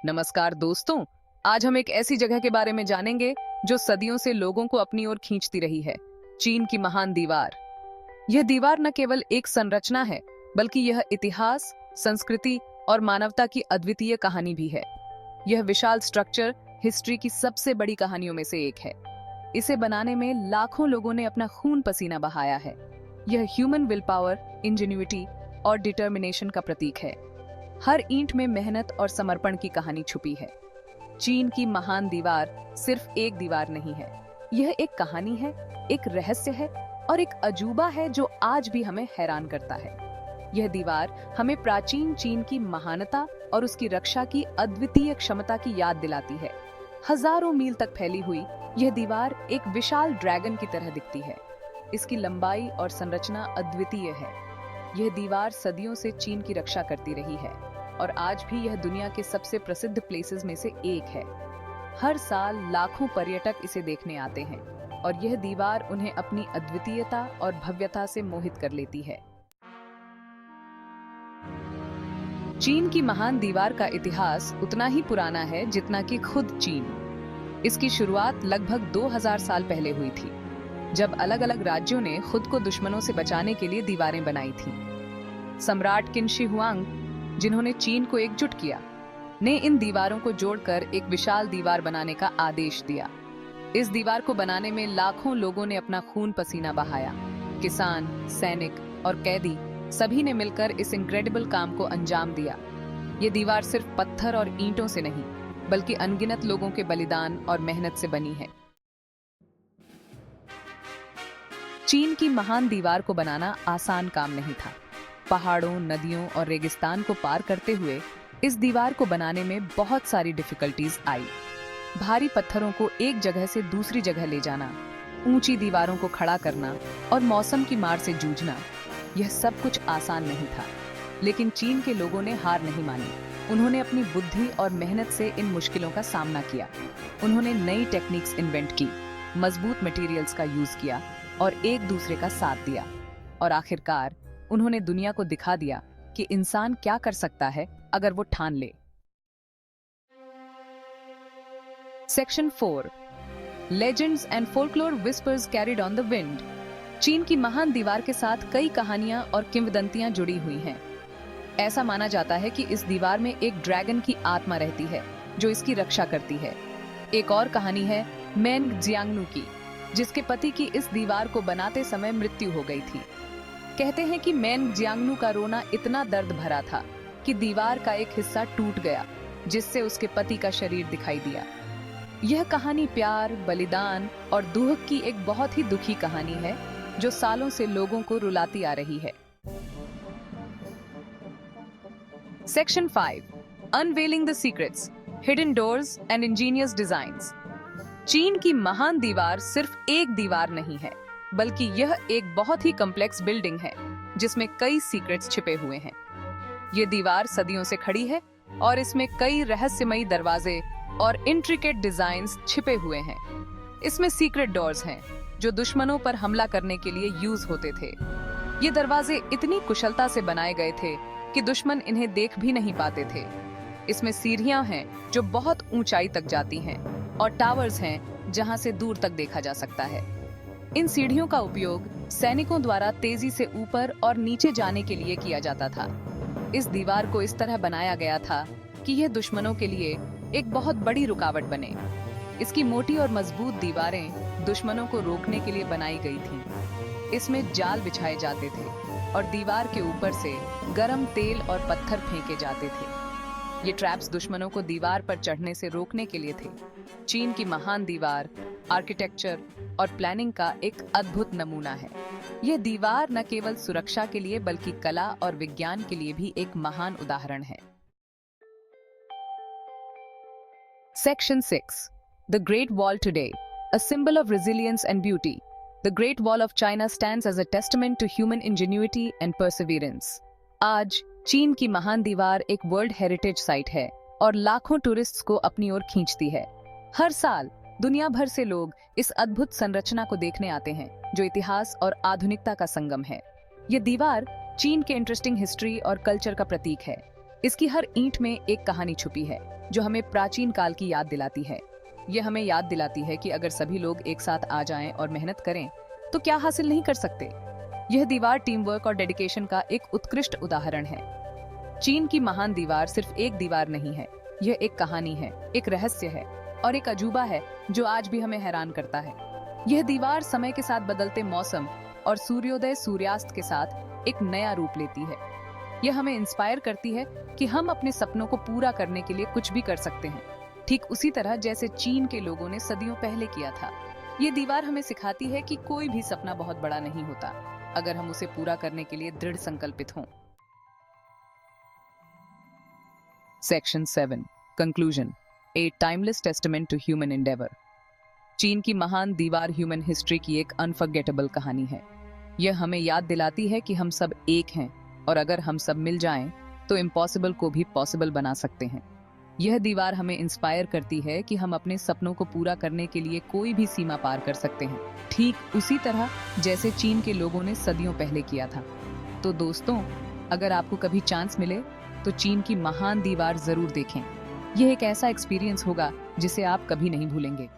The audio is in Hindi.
नमस्कार दोस्तों, आज हम एक ऐसी जगह के बारे में जानेंगे जो सदियों से लोगों को अपनी ओर खींचती रही है। चीन की महान दीवार। यह दीवार न केवल एक संरचना है, बल्कि यह इतिहास, संस्कृति और मानवता की अद्वितीय कहानी भी है। यह विशाल स्ट्रक्चर हिस्ट्री की सबसे बड़ी कहानियों में से एक है। इसे बनाने में लाखों लोगों ने अपना खून पसीना बहाया है। यह ह्यूमन विल पावर, इंजेन्युइटी और डिटर्मिनेशन का प्रतीक है। हर ईंट में मेहनत और समर्पण की कहानी छुपी है। चीन की महान दीवार सिर्फ एक दीवार नहीं है, यह एक कहानी है, एक रहस्य है और एक अजूबा है जो आज भी हमें हैरान करता है। यह दीवार हमें प्राचीन चीन की महानता और उसकी रक्षा की अद्वितीय क्षमता की याद दिलाती है। हजारों मील तक फैली हुई यह दीवार एक विशाल ड्रैगन की तरह दिखती है। इसकी लंबाई और संरचना अद्वितीय है। यह दीवार सदियों से चीन की रक्षा करती रही है और आज भी यह दुनिया के सबसे प्रसिद्ध प्लेसेस में से एक है। हर साल लाखों पर्यटक इसे देखने आते हैं और यह दीवार उन्हें अपनी अद्वितीयता और भव्यता से मोहित कर लेती है। चीन की महान दीवार का इतिहास उतना ही पुराना है जितना कि खुद चीन। इसकी शुरुआत लगभग 2000 साल पहले हुई थी, जब अलग अलग राज्यों ने खुद को दुश्मनों से बचाने के लिए दीवारें बनाई थीं। सम्राट किन शी हुआंग, जिन्होंने चीन को एकजुट किया, ने इन दीवारों को जोड़कर एक विशाल दीवार बनाने का आदेश दिया। इस दीवार को बनाने में लाखों लोगों ने अपना खून पसीना बहाया। किसान, सैनिक और कैदी सभी ने मिलकर इस इनक्रेडिबल काम को अंजाम दिया। ये दीवार सिर्फ पत्थर और ईंटों से नहीं, बल्कि अनगिनत लोगों के बलिदान और मेहनत से बनी है। चीन की महान दीवार को बनाना आसान काम नहीं था। पहाड़ों, नदियों और रेगिस्तान को पार करते हुए इस दीवार को बनाने में बहुत सारी डिफिकल्टीज आई। भारी पत्थरों को एक जगह से दूसरी जगह ले जाना, ऊंची दीवारों को खड़ा करना और मौसम की मार से जूझना, यह सब कुछ आसान नहीं था। लेकिन चीन के लोगों ने हार नहीं मानी। उन्होंने अपनी बुद्धि और मेहनत से इन मुश्किलों का सामना किया। उन्होंने नई टेक्निक्स इन्वेंट की, मजबूत मटेरियल्स का यूज किया और एक दूसरे का साथ दिया। और आखिरकार उन्होंने दुनिया को दिखा दिया कि इंसान क्या कर सकता है अगर वो ठान ले। Section 4, legends and folklore whispers carried on the wind. चीन की महान दीवार के साथ कई कहानियां और किंवदंतियां जुड़ी हुई हैं। ऐसा माना जाता है कि इस दीवार में एक ड्रैगन की आत्मा रहती है जो इसकी रक्षा करती है। एक और कहानी है मेंग जियांगनू की, जिसके पति की इस दीवार को बनाते समय मृत्यु हो गई थी। कहते हैं कि मेंग जियांगनू का रोना इतना दर्द भरा था कि दीवार का एक हिस्सा टूट गया, जिससे उसके पति का शरीर दिखाई दिया। यह कहानी प्यार, बलिदान और दुख की एक बहुत ही दुखी कहानी है जो सालों से लोगों को रुलाती आ रही है। Section 5, unveiling the secrets, hidden doors and Angénieux designs. चीन की महान दीवार सिर्फ एक दीवार नहीं है, बल्कि यह एक बहुत ही कॉम्प्लेक्स बिल्डिंग है जिसमें कई सीक्रेट्स छिपे हुए हैं। ये दीवार सदियों से खड़ी है और इसमें कई रहस्यमयी दरवाजे और इंट्रिकेट डिजाइन्स छिपे हुए हैं। इसमें सीक्रेट डोर्स हैं जो दुश्मनों पर हमला करने के लिए यूज होते थे। ये दरवाजे इतनी कुशलता से बनाए गए थे कि दुश्मन इन्हें देख भी नहीं पाते थे। इसमें सीढ़ियां हैं जो बहुत ऊंचाई तक जाती हैं और टावर्स हैं जहां से दूर तक देखा जा सकता है। इन सीढ़ियों का उपयोग सैनिकों द्वारा तेजी से ऊपर और नीचे जाने के लिए किया जाता था। इस दीवार को इस तरह बनाया गया था कि यह दुश्मनों के लिए एक बहुत बड़ी रुकावट बने। इसकी मोटी और मजबूत दीवारें दुश्मनों को रोकने के लिए बनाई गई थीं। इसमें जाल बिछाए जाते थे और दीवार के ऊपर से गर्म तेल और पत्थर फेंके जाते थे। ये ट्रैप्स दुश्मनों को दीवार पर चढ़ने से रोकने के लिए थे। चीन की महान दीवार आर्किटेक्चर और प्लानिंग का एक अद्भुत नमूना है। यह दीवार न केवल सुरक्षा के लिए बल्कि कला और विज्ञान के लिए भी एक महान उदाहरण है। Section 6, The Great Wall Today, a symbol of resilience and beauty. The Great Wall of China stands as a testament to human ingenuity and perseverance. आज चीन की महान दीवार एक वर्ल्ड हेरिटेज साइट है और लाखों टूरिस्ट्स को अपनी ओर खींचती है। हर साल दुनिया भर से लोग इस अद्भुत संरचना को देखने आते हैं जो इतिहास और आधुनिकता का संगम है। ये दीवार चीन के इंटरेस्टिंग हिस्ट्री और कल्चर का प्रतीक है। इसकी हर ईंट में एक कहानी छुपी है जो हमें प्राचीन काल की याद दिलाती है। यह हमें याद दिलाती है कि अगर सभी लोग एक साथ आ जाएं और मेहनत करें तो क्या हासिल नहीं कर सकते। यह दीवार टीम वर्क और डेडिकेशन का एक उत्कृष्ट उदाहरण है। चीन की महान दीवार सिर्फ एक दीवार नहीं है, यह एक कहानी है, एक रहस्य है और एक अजूबा है जो आज भी हमें हैरान करता है। यह दीवार समय के साथ बदलते मौसम और सूर्योदय सूर्यास्त के साथ एक नया रूप लेती है। यह हमें इंस्पायर करती है कि हम अपने सपनों को पूरा करने के लिए कुछ भी कर सकते हैं, ठीक उसी तरह जैसे चीन के लोगों ने सदियों पहले किया था। ये दीवार हमें सिखाती है कि कोई भी सपना बहुत बड़ा नहीं होता अगर हम उसे पूरा करने के लिए दृढ़ संकल्पित हों। Section 7 conclusion, a timeless testament to human endeavour. चीन की महान दीवार ह्यूमन हिस्ट्री की एक अनफॉरगेटेबल कहानी है। यह हमें याद दिलाती है कि हम सब एक हैं और अगर हम सब मिल जाएं तो इम्पॉसिबल को भी पॉसिबल बना सकते हैं। यह दीवार हमें इंस्पायर करती है कि हम अपने सपनों को पूरा करने के लिए कोई भी सीमा पार कर सकते हैं, ठीक उसी तरह जैसे चीन के लोगों ने सदियों पहले किया था। तो दोस्तों, अगर आपको कभी चांस मिले तो चीन की महान दीवार जरूर देखें। यह एक ऐसा एक्सपीरियंस होगा जिसे आप कभी नहीं भूलेंगे।